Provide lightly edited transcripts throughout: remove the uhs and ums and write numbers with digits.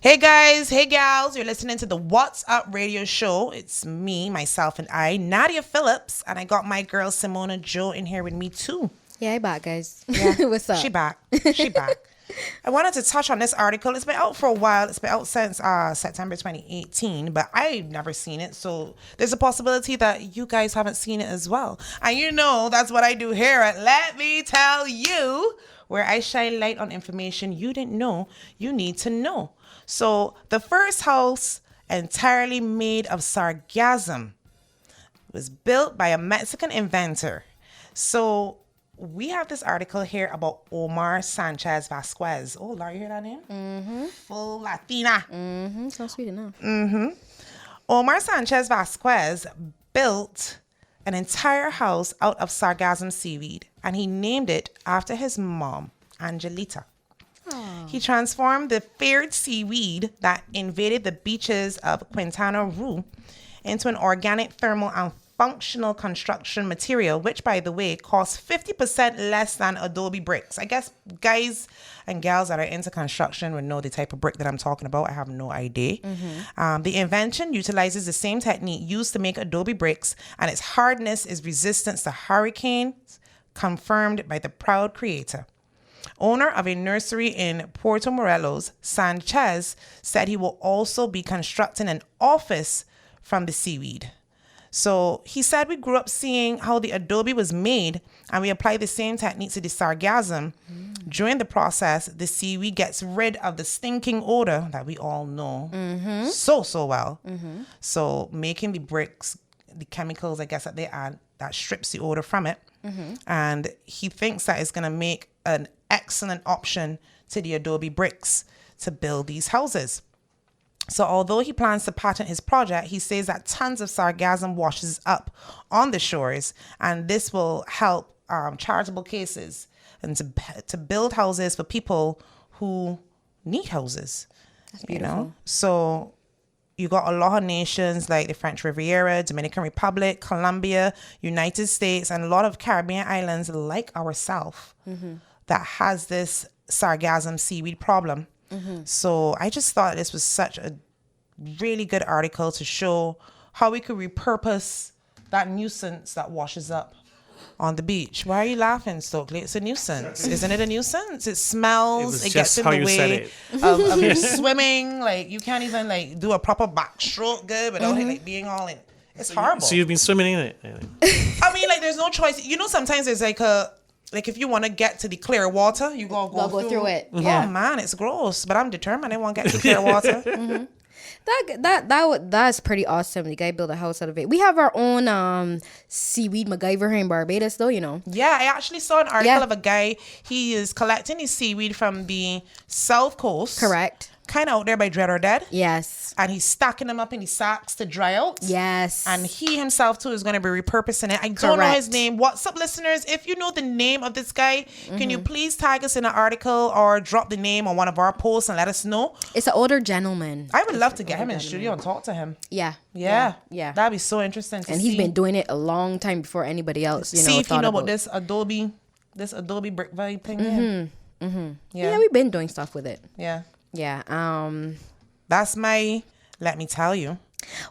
Hey guys, hey gals, you're listening to the What's Up radio show. It's me, myself, and I, Nadia Phillips, and I got my girl Simona Joe in here with me too. Yeah, I back, guys. Yeah. What's up? She back. I wanted to touch on this article. It's been out for a while. It's been out since September 2018, but I've never seen it. So there's a possibility that you guys haven't seen it as well. And you know, that's what I do here at Let Me Tell You, where I shine light on information you didn't know you need to know. So the first house entirely made of sargassum was built by a Mexican inventor. So we have this article here about Omar Sanchez Vasquez. Oh, Laura, you hear that name? Mm-hmm. Full Latina. Mm-hmm. Sounds sweet enough. Mm-hmm. Omar Sanchez Vasquez built an entire house out of sargassum seaweed, and he named it after his mom, Angelita. Aww. He transformed the feared seaweed that invaded the beaches of Quintana Roo into an organic, thermal, and functional construction material, which, by the way, costs 50% less than adobe bricks. I guess guys and gals that are into construction would know the type of brick that I'm talking about. I have no idea. Mm-hmm. The invention utilizes the same technique used to make adobe bricks, and its hardness is resistance to hurricanes, confirmed by the proud creator. Owner of a nursery in Puerto Morelos, Sanchez said he will also be constructing an office from the seaweed. So he said, we grew up seeing how the adobe was made, and we apply the same technique to the sargassum. During the process, the seaweed gets rid of the stinking odor that we all know so well. Mm-hmm. So making the bricks, the chemicals, I guess, that they add, that strips the odor from it. Mm-hmm. And he thinks that it's going to make an excellent option to the adobe bricks to build these houses. So although he plans to patent his project, he says that tons of sargassum washes up on the shores, and this will help charitable cases and to build houses for people who need houses. That's beautiful. You know? So you got a lot of nations like the French Riviera, Dominican Republic, Colombia, United States, and a lot of Caribbean islands like ourselves that has this sargassum seaweed problem. Mm-hmm. So I just thought this was such a really good article to show how we could repurpose that nuisance that washes up on the beach. Why are you laughing, Stokely? It's a nuisance. Isn't it a nuisance? It smells. It gets in the way of your swimming. Like, you can't even like do a proper backstroke good without it like being all in. It's horrible. So you've been swimming in it? I mean, like, there's no choice. You know, sometimes there's like if you want to get to the clear water, you go through it. Yeah. Oh man, it's gross. But I'm determined I want to get to clear water. Mm-hmm. That's pretty awesome. The guy built a house out of it. We have our own seaweed MacGyver here in Barbados, though, you know. Yeah, I actually saw an article of a guy. He is collecting his seaweed from the South Coast. Correct. Kind of out there by Dread or Dead. Yes. And he's stacking them up in his sacks to dry out. Yes. And he himself, too, is going to be repurposing it. I don't know his name. What's up, listeners? If you know the name of this guy, can you please tag us in an article or drop the name on one of our posts and let us know? It's an older gentleman. I would love to get him in the studio and talk to him. Yeah. That'd be so interesting to see. And he's been doing it a long time before anybody else, see if you know about this Adobe brick vibe thing. Mm-hmm. Mm-hmm. Yeah, we've been doing stuff with it. Yeah. Yeah. That's my Let Me Tell You.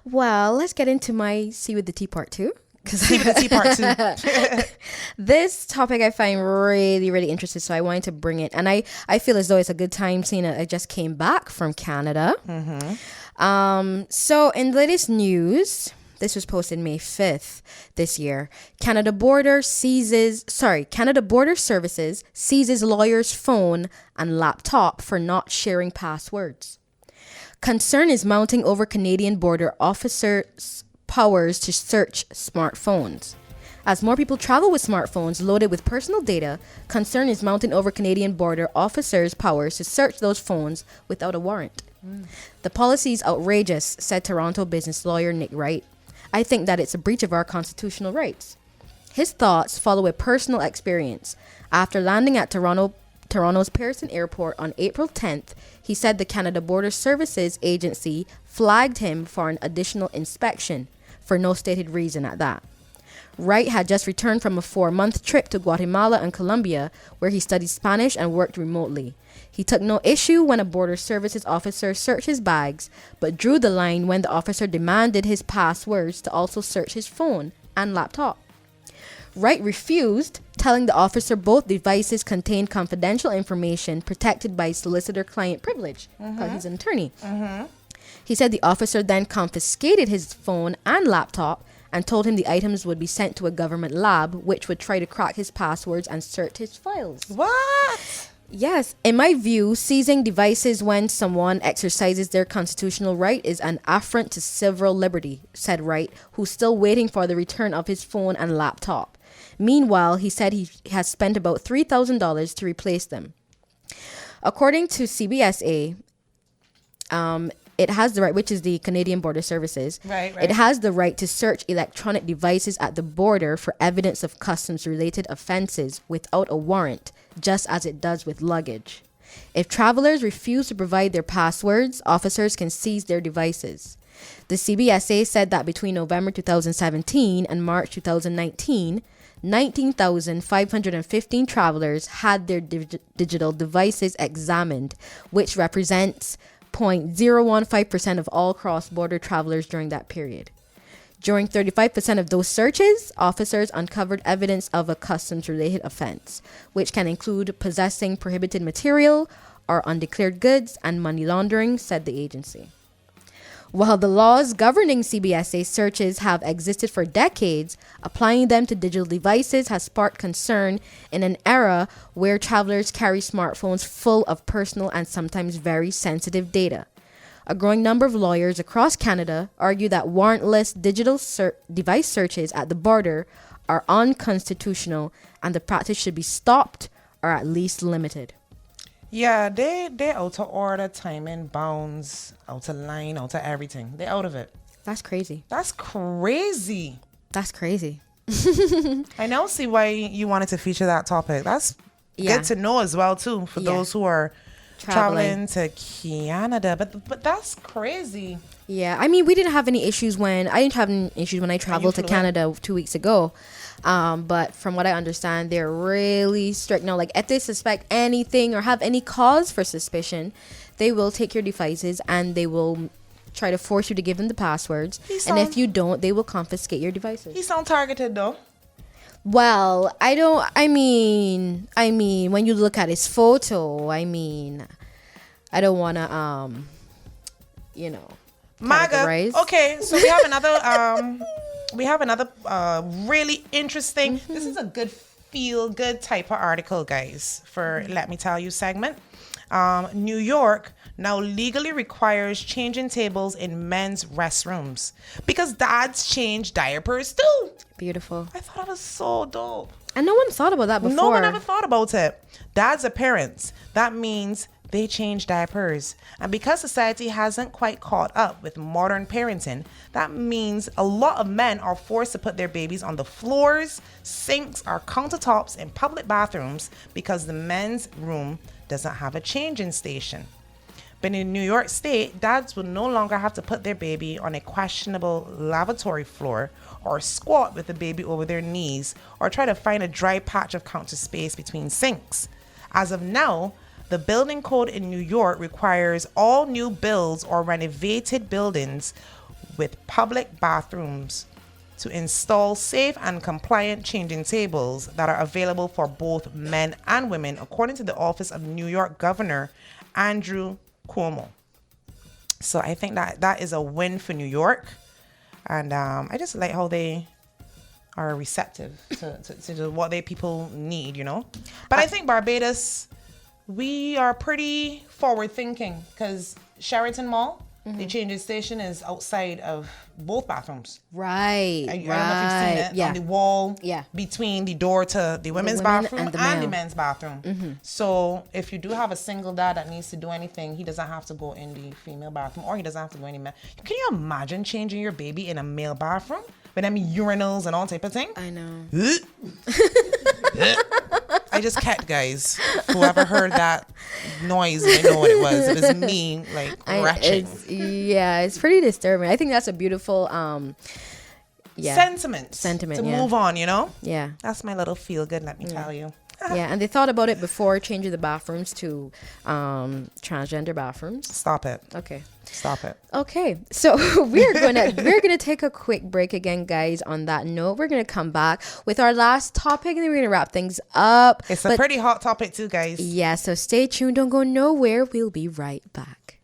Well, let's get into my See with the Tea part 2. See with the Tea part 2. This topic I find really, really interesting, so I wanted to bring it. And I feel as though it's a good time seeing it. I just came back from Canada. Mm-hmm. So in the latest news, this was posted May 5th this year. Canada Border Services seizes lawyer's phone and laptop for not sharing passwords. Concern is mounting over Canadian border officers' powers to search smartphones. As more people travel with smartphones loaded with personal data, concern is mounting over Canadian border officers' powers to search those phones without a warrant. The policy is outrageous, said Toronto business lawyer Nick Wright. I think that it's a breach of our constitutional rights. His thoughts follow a personal experience. After landing at Toronto's Pearson Airport on April 10th, he said the Canada Border Services Agency flagged him for an additional inspection, for no stated reason at that. Wright had just returned from a 4-month trip to Guatemala and Colombia, where he studied Spanish and worked remotely. He took no issue when a border services officer searched his bags, but drew the line when the officer demanded his passwords to also search his phone and laptop. Wright refused, telling the officer both devices contained confidential information protected by solicitor-client privilege, because he's an attorney. He said the officer then confiscated his phone and laptop and told him the items would be sent to a government lab, which would try to crack his passwords and search his files. What? Yes. In my view, seizing devices when someone exercises their constitutional right is an affront to civil liberty, said Wright, who's still waiting for the return of his phone and laptop. Meanwhile, he said he has spent about $3,000 to replace them. According to CBSA, it has the right, which is the Canadian Border Services. Right. It has the right to search electronic devices at the border for evidence of customs-related offenses without a warrant, just as it does with luggage. If travelers refuse to provide their passwords, officers can seize their devices. The CBSA said that between November 2017 and March 2019, 19,515 travelers had their digital devices examined, which represents 0.015% of all cross-border travelers during that period. During 35% of those searches, officers uncovered evidence of a customs-related offense, which can include possessing prohibited material or undeclared goods and money laundering, said the agency. While the laws governing CBSA searches have existed for decades, applying them to digital devices has sparked concern in an era where travelers carry smartphones full of personal and sometimes very sensitive data. A growing number of lawyers across Canada argue that warrantless digital device searches at the border are unconstitutional and the practice should be stopped or at least limited. Yeah, they out of order, timing, bounds, out of line, out of everything. They out of it. That's crazy. That's crazy. That's crazy. I now see why you wanted to feature that topic. That's good to know as well too for those who are traveling to Canada. But that's crazy. Yeah, I mean, we didn't have any issues I didn't have any issues when I traveled to Canada 2 weeks ago. But from what I understand, they're really strict now. Like, if they suspect anything or have any cause for suspicion, they will take your devices and they will try to force you to give them the passwords. And if you don't, they will confiscate your devices. He sound targeted though. Well, I mean, when you look at his photo, I don't want to, MAGA. Okay, so we have another really interesting. This is a good feel good type of article, guys, for Let Me Tell You segment. New York now legally requires changing tables in men's restrooms because dads change diapers too. Beautiful. I thought it was so dope. And no one thought about that before. No one ever thought about it. Dads are parents. That means they change diapers. And because society hasn't quite caught up with modern parenting, that means a lot of men are forced to put their babies on the floors, sinks, or countertops in public bathrooms because the men's room doesn't have a changing station. But in New York State, dads will no longer have to put their baby on a questionable lavatory floor or squat with the baby over their knees or try to find a dry patch of counter space between sinks. As of now, the building code in New York requires all new builds or renovated buildings with public bathrooms to install safe and compliant changing tables that are available for both men and women, according to the Office of New York Governor Andrew Cuomo. So I think that is a win for New York. And I just like how they are receptive to what they people need, you know. But I think Barbados, we are pretty forward thinking because Sheraton Mall, the changing station is outside of both bathrooms. Right. I don't know if you've seen it on the wall between the door to the women's bathroom and the men's bathroom. So if you do have a single dad that needs to do anything, he doesn't have to go in the female bathroom or he doesn't have to go in the male. Can you imagine changing your baby in a male bathroom with them urinals and all type of thing? I know. I just kept, guys. Whoever heard that noise, I know what it was. It was me, like, retching. It's pretty disturbing. I think that's a beautiful sentiments Sentiment, to yeah. move on, you know? Yeah. That's my little feel good, let me tell you. Yeah, and they thought about it before changing the bathrooms to transgender bathrooms. Stop it. Okay. Stop it. Okay, so we're gonna take a quick break again, guys. On that note, we're gonna come back with our last topic, and then we're gonna wrap things up. It's a pretty hot topic too, guys. Yeah, so stay tuned. Don't go nowhere. We'll be right back.